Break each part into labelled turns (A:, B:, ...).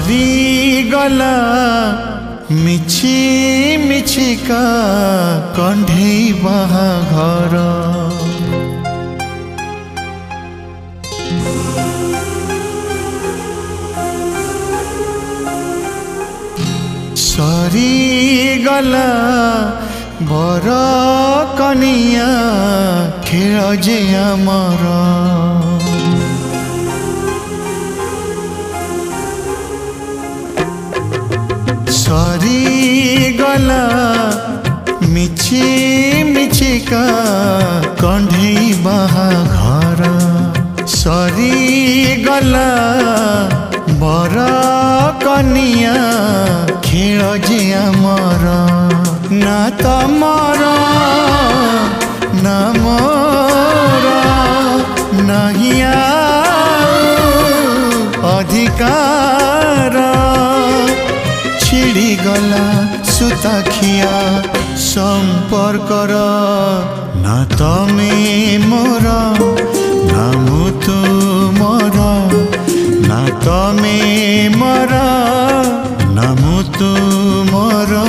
A: सरी गला मिछि मिछिका कंढेई बाहाघर सरी गला बर कनिया खेल जे आमर सरी गला मिछि मिछिका कंढेई बाहाघर सरी गला बर कनिया खेल जे आमर ना तमर ना मोर नहीं अधिकार छिड़ी गला सुताखिया संपर्कर ना तमे मोर ना मु तुमर ना तमे मोर ना मु तुमर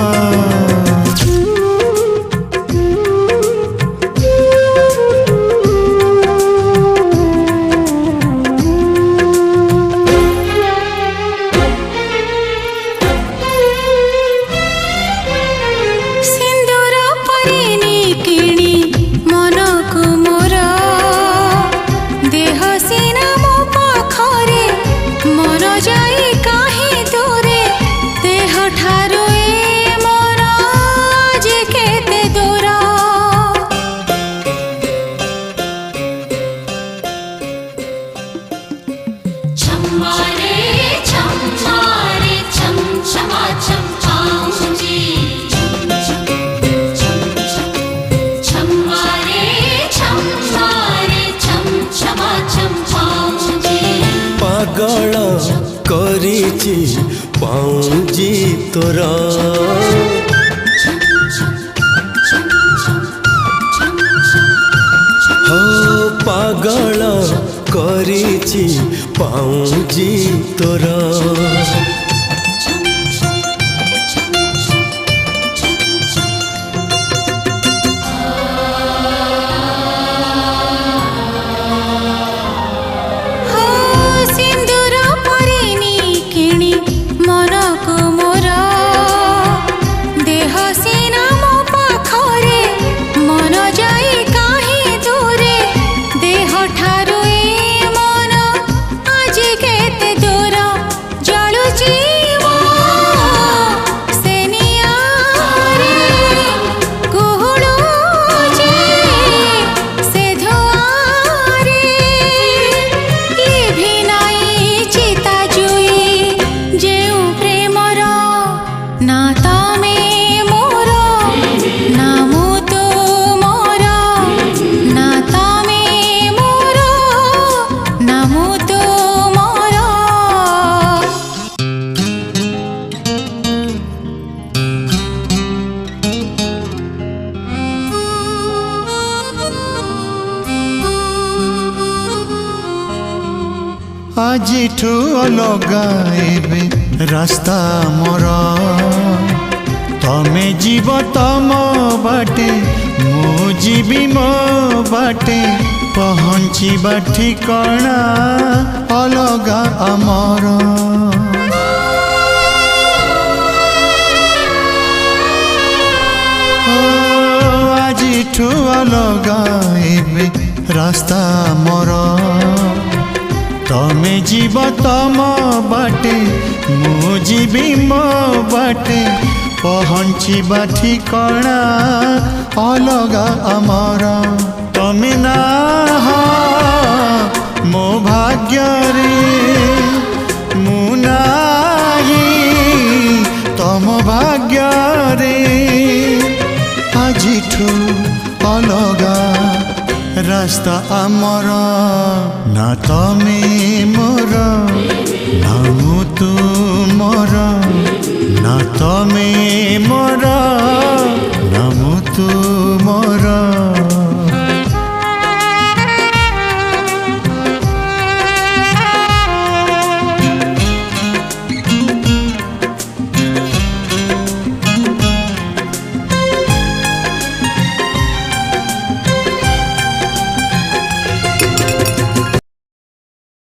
B: पागल करिछि पाउजी तोरा हो पागल करिछि पाउजी तोरा
A: आजिठू अलगा एबे रास्ता मोर तमे जीव तम बाटे मु जीवी मो बाटे पहुँचीबा ठिकाना अलगा आमर आजिठू अलगा एबे रास्ता मोर तमे जीव तम बाटे मु जीवी मो बाटे पहुँचीबा ठिकाना अलगा आमर तमे ना मो भाग्य रे मु नाही तम भाग्य रे आजिठू अलगा रास्ता आमर ना तमे मोर ना मु तुमर ना तमे मोर ना मु तुमर।